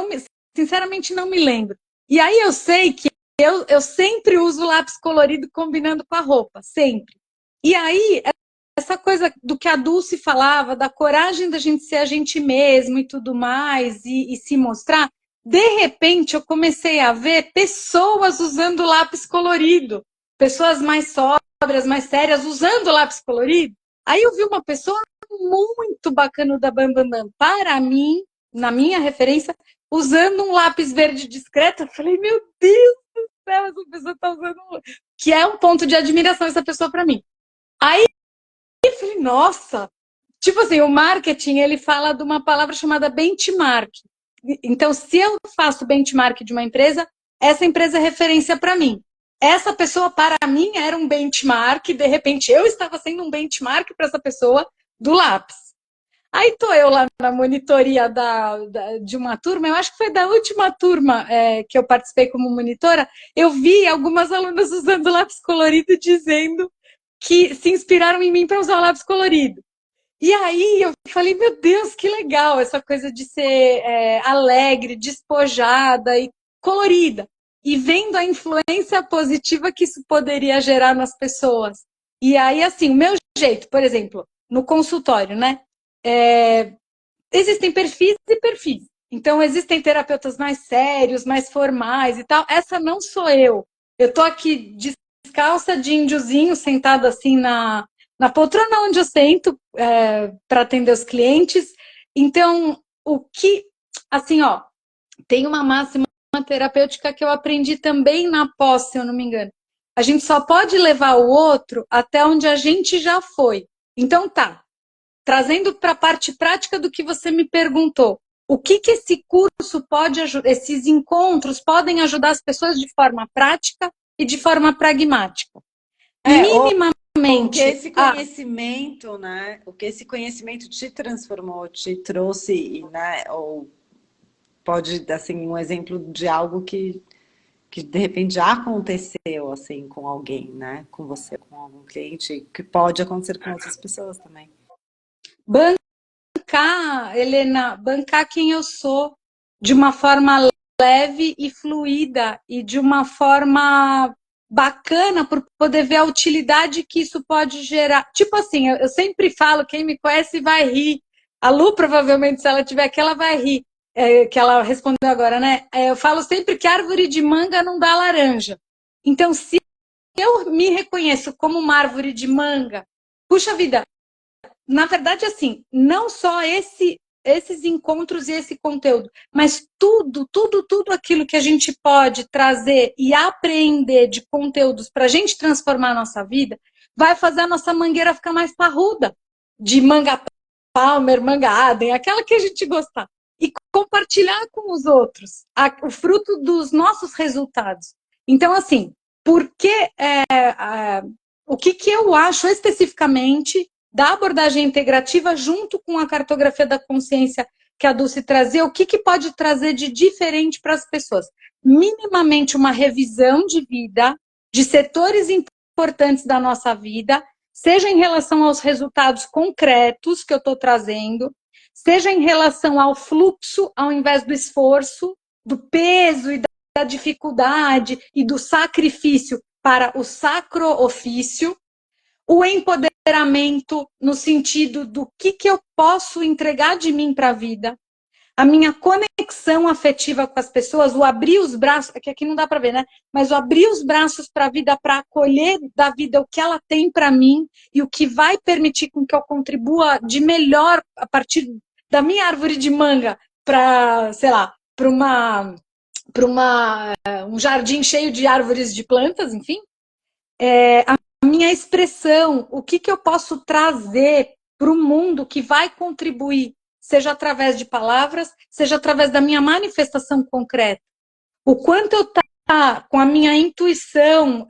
Speaker 2: Sinceramente, não me lembro. E aí eu sei que eu sempre uso lápis colorido combinando com a roupa, sempre. E aí, essa coisa do que a Dulce falava, da coragem da gente ser a gente mesmo e tudo mais, e se mostrar, de repente eu comecei a ver pessoas usando lápis colorido, pessoas mais sóbrias, mais sérias, usando lápis colorido. Aí eu vi uma pessoa muito bacana da Bam Bam Bam, para mim, na minha referência, usando um lápis verde discreto. Eu falei, meu Deus do céu, essa pessoa está usando. Que é um ponto de admiração essa pessoa para mim. Aí eu falei, nossa! Tipo assim, o marketing, ele fala de uma palavra chamada benchmark. Então, se eu faço benchmark de uma empresa, essa empresa é referência para mim. Essa pessoa, para mim, era um benchmark. De repente, eu estava sendo um benchmark para essa pessoa do lápis. Aí tô eu lá na monitoria de uma turma, eu acho que foi da última turma que eu participei como monitora, eu vi algumas alunas usando lápis colorido dizendo que se inspiraram em mim para usar o lápis colorido. E aí eu falei, meu Deus, que legal essa coisa de ser alegre, despojada e colorida. E vendo a influência positiva que isso poderia gerar nas pessoas. E aí, assim, o meu jeito, por exemplo, no consultório, né? Existem perfis e perfis. Então, existem terapeutas mais sérios, mais formais e tal. Essa não sou eu. Eu tô aqui descalça de índiozinho, sentada assim na poltrona onde eu sento para atender os clientes. Então, assim, ó, tem uma máxima terapêutica que eu aprendi também na pós, se eu não me engano. A gente só pode levar o outro até onde a gente já foi. Então, tá. Trazendo para a parte prática do que você me perguntou, o que esse curso pode ajudar, esses encontros podem ajudar as pessoas de forma prática e de forma pragmática?
Speaker 1: O que
Speaker 2: Minimamente.
Speaker 1: esse conhecimento, né? O que esse conhecimento te transformou, te trouxe, né? Ou pode, assim, um exemplo de algo que de repente já aconteceu, assim, com alguém, né? Com você, com algum cliente, que pode acontecer com outras pessoas também.
Speaker 2: Bancar, Helena, bancar quem eu sou de uma forma leve e fluida e de uma forma bacana por poder ver a utilidade que isso pode gerar. Tipo assim, eu sempre falo, quem me conhece vai rir. A Lu, provavelmente, se ela tiver aqui, ela vai rir. Que ela respondeu agora, né? Eu falo sempre que árvore de manga não dá laranja. Então, se eu me reconheço como uma árvore de manga, puxa vida, na verdade, assim, não só esses encontros e esse conteúdo, mas tudo aquilo que a gente pode trazer e apreender de conteúdos para a gente transformar a nossa vida, vai fazer a nossa mangueira ficar mais parruda, de manga Palmer, manga Adem, aquela que a gente gostar. E compartilhar com os outros o fruto dos nossos resultados. Então, assim, o que eu acho especificamente da abordagem integrativa junto com a cartografia da consciência que a Dulce trazia, o que pode trazer de diferente para as pessoas? Minimamente uma revisão de vida, de setores importantes da nossa vida, seja em relação aos resultados concretos que eu estou trazendo, seja em relação ao fluxo, ao invés do esforço, do peso e da dificuldade e do sacrifício para o sacro ofício, o empoderamento no sentido do que eu posso entregar de mim para a vida, a minha conexão afetiva com as pessoas, o abrir os braços, que aqui não dá para ver, né? Mas o abrir os braços para a vida, para acolher da vida o que ela tem para mim e o que vai permitir com que eu contribua de melhor a partir da minha árvore de manga para, sei lá, para um jardim cheio de árvores de plantas, enfim. A minha expressão, o que eu posso trazer para o mundo que vai contribuir, seja através de palavras, seja através da minha manifestação concreta. O quanto eu tá com a minha intuição,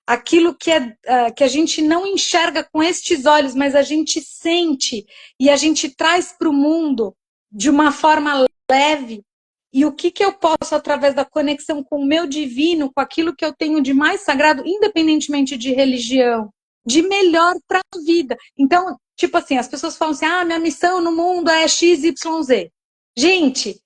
Speaker 2: aquilo que a gente não enxerga com estes olhos, mas a gente sente e a gente traz para o mundo de uma forma leve. E o que eu posso, através da conexão com o meu divino, com aquilo que eu tenho de mais sagrado, independentemente de religião, de melhor para a vida. Então, tipo assim, as pessoas falam assim, minha missão no mundo é XYZ. Gente,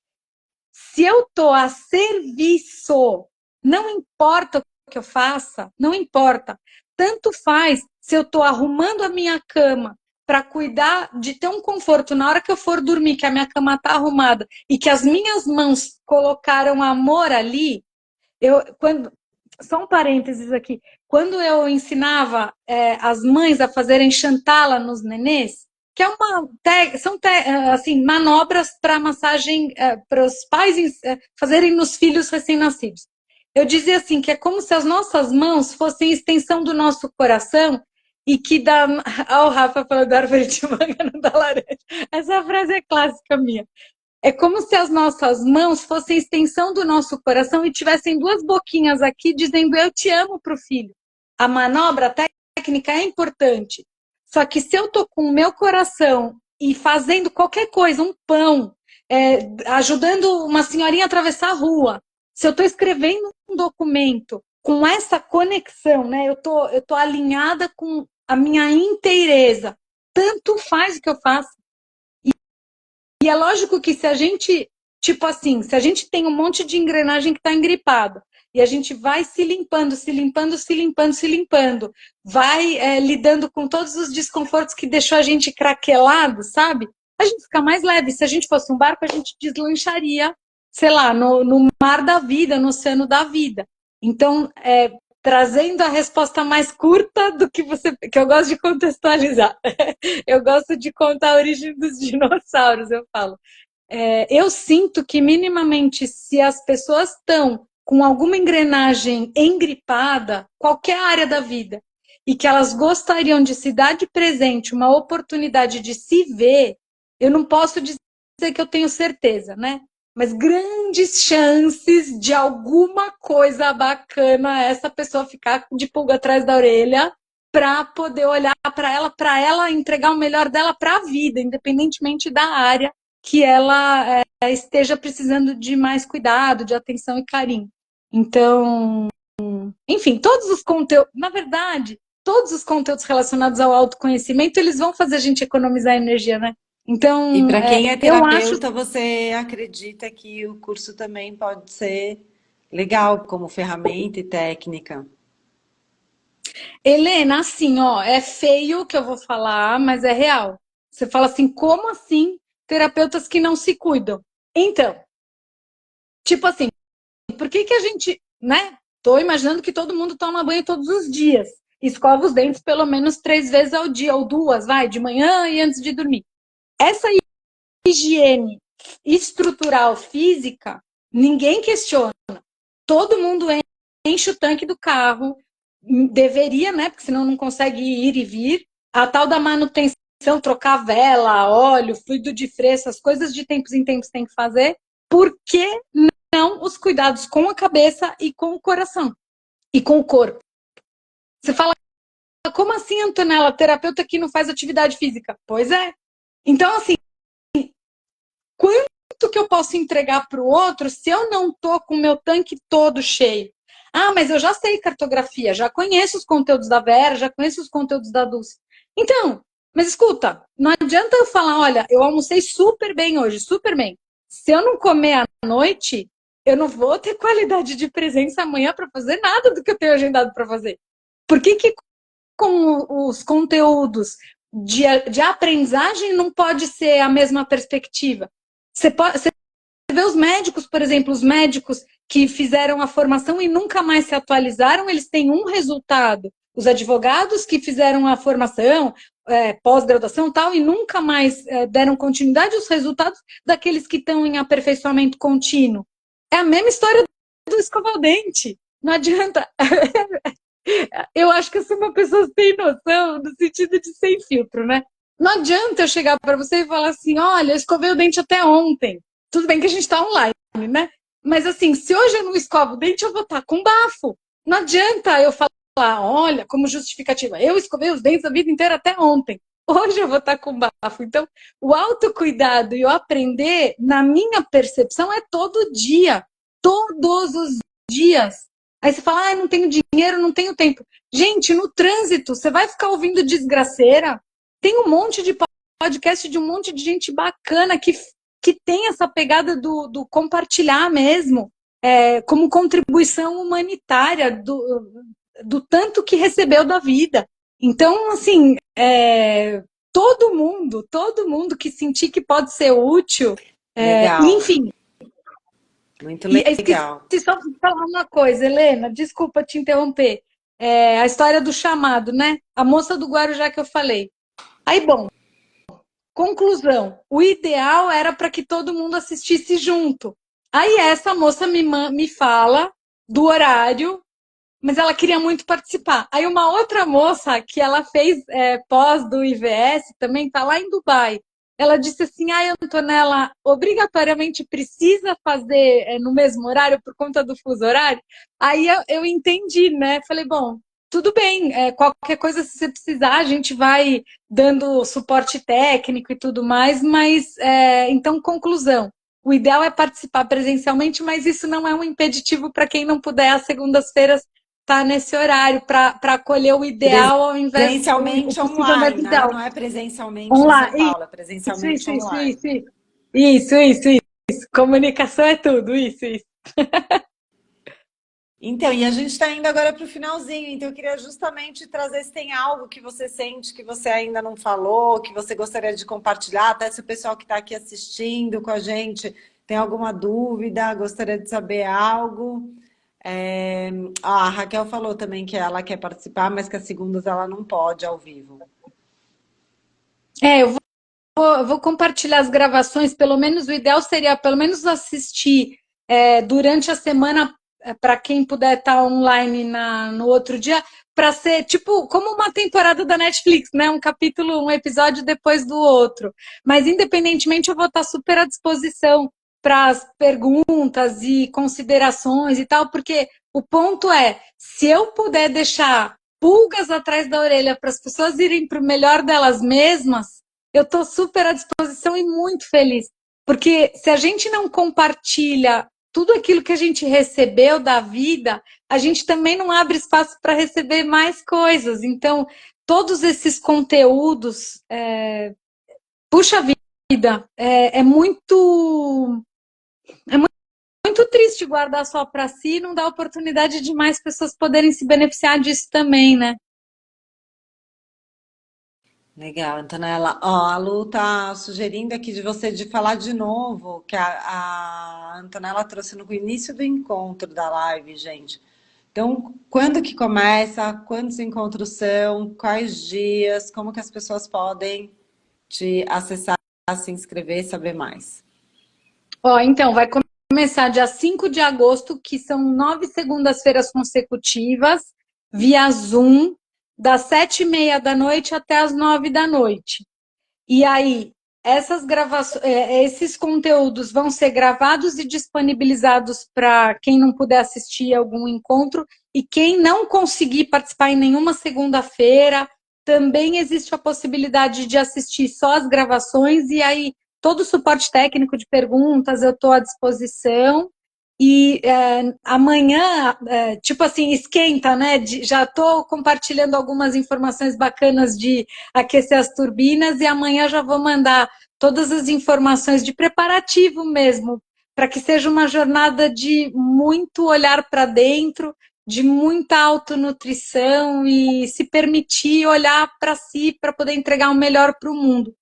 Speaker 2: Se eu tô a serviço, não importa o que eu faça, não importa. Tanto faz se eu tô arrumando a minha cama para cuidar de ter um conforto na hora que eu for dormir, que a minha cama tá arrumada e que as minhas mãos colocaram amor ali. Só um parênteses aqui. Quando eu ensinava as mães a fazerem chantala nos nenês, que é assim, manobras para massagem, para os pais fazerem nos filhos recém-nascidos. Eu dizia assim, que é como se as nossas mãos fossem extensão do nosso coração e que dá... Ó, o Rafa falando da árvore de manga não dá laranja. Essa frase é clássica minha. É como se as nossas mãos fossem extensão do nosso coração e tivessem duas boquinhas aqui dizendo eu te amo para o filho. A manobra técnica é importante. Só que se eu tô com o meu coração e fazendo qualquer coisa, um pão, ajudando uma senhorinha a atravessar a rua, se eu estou escrevendo um documento com essa conexão, né? Eu tô alinhada com a minha inteireza. Tanto faz o que eu faço. E é lógico que se a gente, tipo assim, se a gente tem um monte de engrenagem que está engripada e a gente vai se limpando, se limpando, se limpando, se limpando, vai lidando com todos os desconfortos que deixou a gente craquelado, sabe? A gente fica mais leve. Se a gente fosse um barco, a gente deslancharia, sei lá, no mar da vida, no oceano da vida. Então, trazendo a resposta mais curta do que que eu gosto de contextualizar. Eu gosto de contar a origem dos dinossauros, eu falo. Eu sinto que minimamente se as pessoas estão com alguma engrenagem engripada, qualquer área da vida, e que elas gostariam de se dar de presente uma oportunidade de se ver, eu não posso dizer que eu tenho certeza, né? Mas grandes chances de alguma coisa bacana essa pessoa ficar de pulga atrás da orelha para poder olhar para ela entregar o melhor dela para a vida, independentemente da área que ela esteja precisando de mais cuidado, de atenção e carinho. Então, enfim, todos os conteúdos, na verdade, todos os conteúdos relacionados ao autoconhecimento, eles vão fazer a gente economizar energia, né?
Speaker 1: E
Speaker 2: Então,
Speaker 1: para quem é
Speaker 2: eu acho.
Speaker 1: terapeuta, você acredita que o curso também pode ser legal como ferramenta e técnica?
Speaker 2: Helena, assim, ó, é feio o que eu vou falar, mas é real. Você fala assim, como assim terapeutas que não se cuidam? Então, tipo assim, por que que a gente, né? Tô imaginando que todo mundo toma banho todos os dias. Escova os dentes pelo menos 3 vezes ao dia, ou duas, vai, de manhã e antes de dormir. Essa higiene estrutural física, ninguém questiona. Todo mundo enche o tanque do carro, deveria, né? Porque senão não consegue ir e vir. A tal da manutenção, trocar vela, óleo, fluido de freio, essas coisas de tempos em tempos tem que fazer. Por que não os cuidados com a cabeça e com o coração? E com o corpo? Você fala, como assim, Antonella, terapeuta que não faz atividade física? Pois é. Então, assim, quanto que eu posso entregar para o outro se eu não tô com o meu tanque todo cheio? Ah, mas eu já sei cartografia, já conheço os conteúdos da Vera, já conheço os conteúdos da Dulce. Então, mas escuta, não adianta eu falar, olha, eu almocei super bem hoje, super bem. Se eu não comer à noite, eu não vou ter qualidade de presença amanhã para fazer nada do que eu tenho agendado para fazer. Por que que com os conteúdos de aprendizagem não pode ser a mesma perspectiva? Você vê os médicos, por exemplo, os médicos que fizeram a formação e nunca mais se atualizaram, eles têm um resultado. Os advogados que fizeram a formação, pós-graduação e tal, e nunca mais deram continuidade, os resultados daqueles que estão em aperfeiçoamento contínuo. É a mesma história do escovar o dente. Não adianta. Eu acho que eu sou uma pessoa sem noção, no sentido de sem filtro, né? Não adianta eu chegar para você e falar assim, olha, eu escovei o dente até ontem. Tudo bem que a gente está online, né? Mas assim, se hoje eu não escovo o dente, eu vou estar com bafo. Não adianta eu falar, olha, como justificativa, eu escovei os dentes a vida inteira até ontem. Hoje eu vou estar com bafo. Então, o autocuidado e o aprender, na minha percepção, é todo dia. Todos os dias. Aí você fala, ah, não tenho dinheiro, não tenho tempo. Gente, no trânsito, você vai ficar ouvindo desgraceira? Tem um monte de podcast de um monte de gente bacana que que tem essa pegada do compartilhar mesmo, como contribuição humanitária do tanto que recebeu da vida. Então, assim, todo mundo que sentir que pode ser útil,
Speaker 1: Legal,
Speaker 2: enfim.
Speaker 1: muito
Speaker 2: E esqueci
Speaker 1: legal.
Speaker 2: só de falar uma coisa, Helena, desculpa te interromper. A história do chamado, né? A moça do Guarujá que eu falei. Aí, bom, conclusão, o ideal era para que todo mundo assistisse junto. Aí essa moça me fala do horário, mas ela queria muito participar. Aí uma outra moça que ela fez pós do IVS também está lá em Dubai. Ela disse assim, ai, Antonella, obrigatoriamente precisa fazer no mesmo horário por conta do fuso horário? Aí eu entendi, né? Falei, bom, tudo bem, qualquer coisa se você precisar, a gente vai dando suporte técnico e tudo mais, mas então, conclusão. O ideal é participar presencialmente, mas isso não é um impeditivo para quem não puder às segundas-feiras estar nesse horário para acolher o ideal ao invés o
Speaker 1: Presencialmente
Speaker 2: possível ao invés
Speaker 1: online,
Speaker 2: do
Speaker 1: né?
Speaker 2: ideal.
Speaker 1: Não é presencialmente em São
Speaker 2: Online.
Speaker 1: Paulo, é
Speaker 2: Isso,
Speaker 1: presencialmente
Speaker 2: isso, isso,
Speaker 1: online.
Speaker 2: isso, isso. Isso. Comunicação é tudo, isso.
Speaker 1: Então, e a gente está indo agora para o finalzinho, então eu queria justamente trazer se tem algo que você sente que você ainda não falou, que você gostaria de compartilhar, até se o pessoal que está aqui assistindo com a gente tem alguma dúvida, gostaria de saber algo. A Raquel falou também que ela quer participar, mas que às segundas ela não pode ao vivo.
Speaker 2: Eu vou compartilhar as gravações, pelo menos o ideal seria pelo menos assistir durante a semana para quem puder estar online no outro dia, para ser tipo como uma temporada da Netflix, né? Um capítulo, um episódio depois do outro. Mas independentemente, eu vou estar super à disposição para as perguntas e considerações e tal, porque o ponto é, se eu puder deixar pulgas atrás da orelha para as pessoas irem para o melhor delas mesmas, eu estou super à disposição e muito feliz. Porque se a gente não compartilha tudo aquilo que a gente recebeu da vida, a gente também não abre espaço para receber mais coisas. Então, todos esses conteúdos, puxa vida, muito triste guardar só para si e não dar oportunidade de mais pessoas poderem se beneficiar disso também, né?
Speaker 1: Legal, Antonella. Ó, a Lu tá sugerindo aqui de você de falar de novo, que a Antonella trouxe no início do encontro da live, gente. Então, quando que começa? Quantos encontros são? Quais dias? Como que as pessoas podem te acessar, se inscrever, saber mais?
Speaker 2: Ó, então, vai começar dia 5 de agosto, que são 9 segundas-feiras consecutivas, via Zoom, das 7h30 da noite até as 9 da noite. E aí, essas gravações, esses conteúdos vão ser gravados e disponibilizados para quem não puder assistir algum encontro e quem não conseguir participar em nenhuma segunda-feira, também existe a possibilidade de assistir só as gravações e aí todo o suporte técnico de perguntas eu estou à disposição. E amanhã, tipo assim, esquenta, né? Já estou compartilhando algumas informações bacanas de aquecer as turbinas e amanhã já vou mandar todas as informações de preparativo mesmo, para que seja uma jornada de muito olhar para dentro, de muita autonutrição e se permitir olhar para si para poder entregar o melhor para o mundo.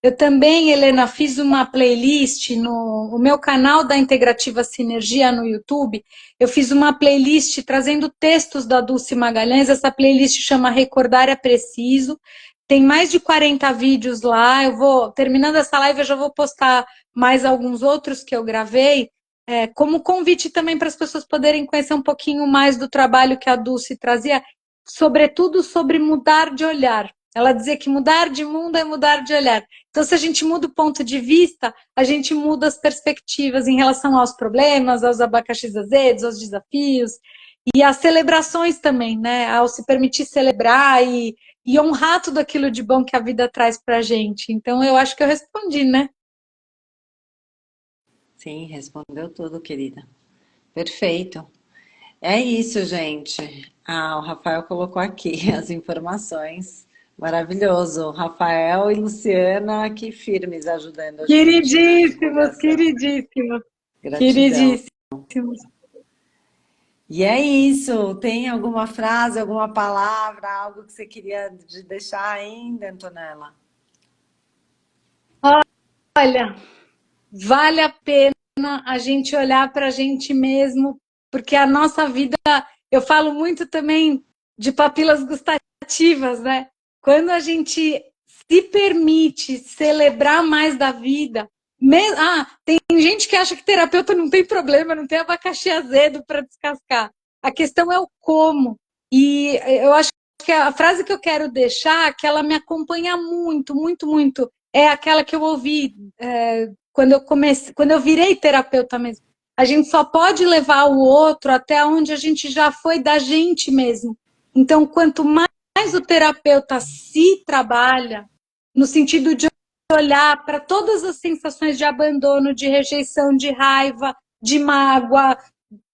Speaker 2: Eu também, Helena, fiz uma playlist no meu canal da Integrativa Sinergia no YouTube. Eu fiz uma playlist trazendo textos da Dulce Magalhães. Essa playlist chama Recordar é Preciso. Tem mais de 40 vídeos lá. Eu vou, terminando essa live, eu já vou postar mais alguns outros que eu gravei, como convite também para as pessoas poderem conhecer um pouquinho mais do trabalho que a Dulce trazia, sobretudo sobre mudar de olhar. Ela dizia que mudar de mundo é mudar de olhar. Então, se a gente muda o ponto de vista, a gente muda as perspectivas em relação aos problemas, aos abacaxis azedos, aos desafios e às celebrações também, né? Ao se permitir celebrar e honrar tudo aquilo de bom que a vida traz pra gente. Então, eu acho que eu respondi, né?
Speaker 1: Sim, respondeu tudo, querida. Perfeito. É isso, gente. Ah, o Rafael colocou aqui as informações Maravilhoso. Rafael e Luciana aqui firmes ajudando a gente na
Speaker 2: Queridíssimos,
Speaker 1: divulgação.
Speaker 2: queridíssimos,
Speaker 1: Gratidão.
Speaker 2: queridíssimos.
Speaker 1: E é isso. Tem alguma frase, alguma palavra, algo que você queria deixar ainda, Antonella?
Speaker 2: Olha, vale a pena a gente olhar para a gente mesmo, porque a nossa vida, eu falo muito também de papilas gustativas, né? Quando a gente se permite celebrar mais da vida, tem gente que acha que terapeuta não tem problema, não tem abacaxi azedo para descascar. A questão é o como. E eu acho que a frase que eu quero deixar, que ela me acompanha muito, muito, muito, é aquela que eu ouvi quando eu comecei, quando eu virei terapeuta mesmo. A gente só pode levar o outro até onde a gente já foi da gente mesmo. Então, quanto mais o terapeuta se trabalha, no sentido de olhar para todas as sensações de abandono, de rejeição, de raiva, de mágoa,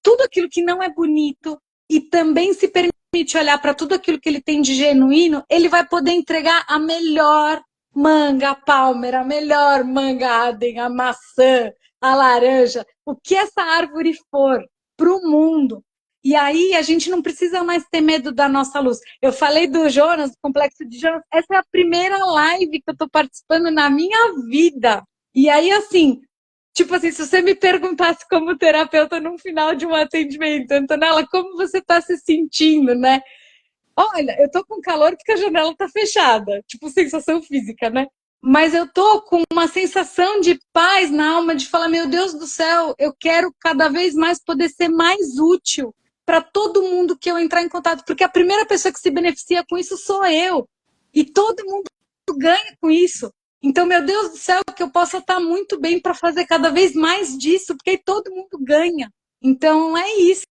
Speaker 2: tudo aquilo que não é bonito, e também se permite olhar para tudo aquilo que ele tem de genuíno, ele vai poder entregar a melhor manga Palmer, a melhor manga Aden, a maçã, a laranja, o que essa árvore for para o mundo. E aí a gente não precisa mais ter medo da nossa luz. Eu falei do Jonas, do Complexo de Jonas, essa é a primeira live que eu estou participando na minha vida. E aí, assim, tipo assim, se você me perguntasse como terapeuta no final de um atendimento, Antonella, como você está se sentindo, né? Olha, eu tô com calor porque a janela tá fechada, tipo sensação física, né? Mas eu tô com uma sensação de paz na alma, de falar, meu Deus do céu, eu quero cada vez mais poder ser mais útil para todo mundo que eu entrar em contato, porque a primeira pessoa que se beneficia com isso sou eu. E todo mundo ganha com isso. Então, meu Deus do céu, que eu possa estar muito bem para fazer cada vez mais disso, porque aí todo mundo ganha. Então, é isso.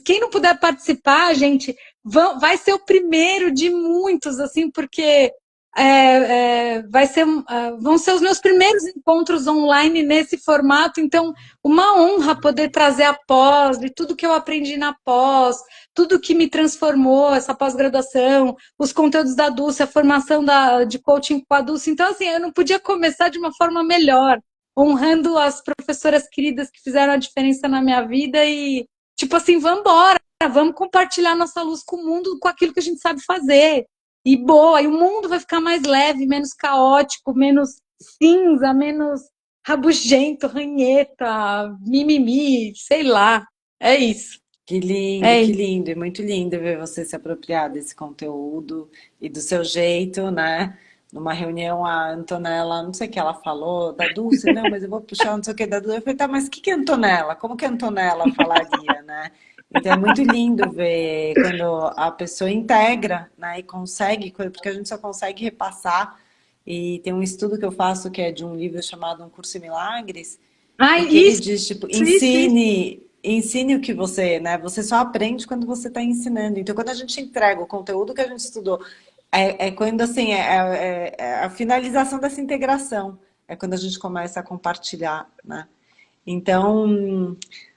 Speaker 2: Quem não puder participar, gente, vai ser o primeiro de muitos, assim, porque vão ser os meus primeiros encontros online nesse formato. Então, uma honra poder trazer a pós e tudo que eu aprendi na pós, tudo que me transformou, essa pós-graduação, os conteúdos da Dulce, a formação de coaching com a Dulce. Então, assim, eu não podia começar de uma forma melhor, honrando as professoras queridas que fizeram a diferença na minha vida e, tipo assim, vamos embora, vamos compartilhar nossa luz com o mundo, com aquilo que a gente sabe fazer. E boa, e o mundo vai ficar mais leve, menos caótico, menos cinza, menos rabugento, ranheta, mimimi, sei lá. É isso. É
Speaker 1: Que
Speaker 2: isso.
Speaker 1: lindo, e muito lindo ver você se apropriar desse conteúdo e do seu jeito, né? Numa reunião, a Antonella, não sei o que ela falou, da Dulce, não, mas eu vou puxar não sei o que da Dulce. Eu falei, tá, mas o que que é Antonella? Como que a Antonella falaria, né? Então é muito lindo ver quando a pessoa integra, né? E consegue, porque a gente só consegue repassar. E tem um estudo que eu faço que é de um livro chamado Um Curso em Milagres,
Speaker 2: Ai,
Speaker 1: em que ele
Speaker 2: isso,
Speaker 1: diz, tipo,
Speaker 2: isso.
Speaker 1: ensine o que você, né? Você só aprende quando você está ensinando. Então, quando a gente entrega o conteúdo que a gente estudou, é quando, assim, é a finalização dessa integração. É quando a gente começa a compartilhar, né? Então,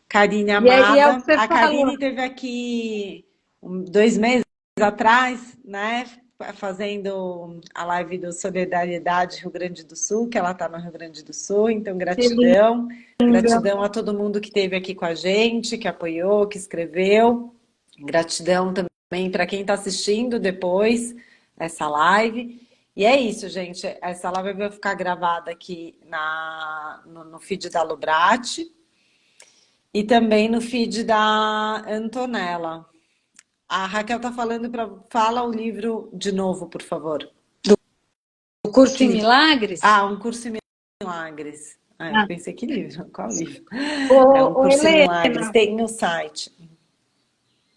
Speaker 1: Karine
Speaker 2: E é o
Speaker 1: amada,
Speaker 2: que você
Speaker 1: a
Speaker 2: falou.
Speaker 1: Karine teve aqui 2 meses atrás, né? Fazendo a live do Solidariedade Rio Grande do Sul, que ela está no Rio Grande do Sul, então
Speaker 2: Que
Speaker 1: gratidão.
Speaker 2: lindo.
Speaker 1: Gratidão a todo mundo que esteve aqui com a gente, que apoiou, que escreveu. Gratidão também para quem está assistindo depois essa live. E é isso, gente. Essa live vai ficar gravada aqui no feed da Lubrati e também no feed da Antonella. A Raquel tá falando para fala o livro de novo, por favor.
Speaker 2: O curso em
Speaker 1: Que
Speaker 2: milagres?
Speaker 1: Um curso em milagres. Ah, eu
Speaker 2: Ah,
Speaker 1: pensei que livro, qual livro? É um
Speaker 2: ô,
Speaker 1: curso em milagres,
Speaker 2: Helena,
Speaker 1: tem no site.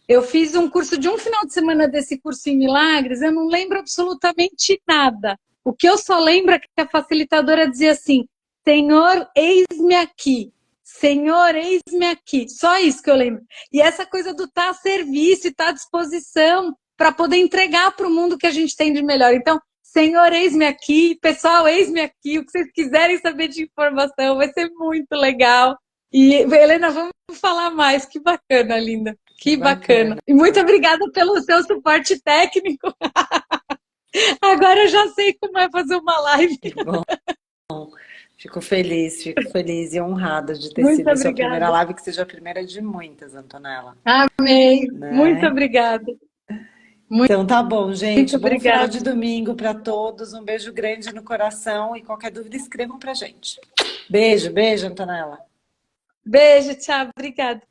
Speaker 2: eu fiz um curso de um final de semana desse curso em milagres, eu não lembro absolutamente nada. O que eu só lembro é que a facilitadora dizia assim: Senhor, eis-me aqui. Senhor, eis-me aqui. Só isso que eu lembro. E essa coisa do estar a serviço e estar à disposição para poder entregar para o mundo o que a gente tem de melhor. Então, Senhor, eis-me aqui. Pessoal, eis-me aqui. O que vocês quiserem saber de informação vai ser muito legal. E, Helena, vamos falar mais. Que bacana, linda.
Speaker 1: Que
Speaker 2: Que bacana.
Speaker 1: bacana.
Speaker 2: E muito obrigada pelo seu suporte técnico. Agora eu já sei como é fazer uma live.
Speaker 1: Que bom. Fico feliz e honrada de ter
Speaker 2: Muito
Speaker 1: sido a sua primeira
Speaker 2: obrigada.
Speaker 1: live, que seja a primeira de muitas, Antonella,
Speaker 2: Amém. Muito
Speaker 1: né?
Speaker 2: obrigada. Muito,
Speaker 1: Então tá bom, gente.
Speaker 2: muito
Speaker 1: Bom final
Speaker 2: obrigada.
Speaker 1: de domingo para todos. Um beijo grande no coração e qualquer dúvida escrevam pra gente. Beijo, beijo, Antonella.
Speaker 2: Beijo, tchau. Obrigada.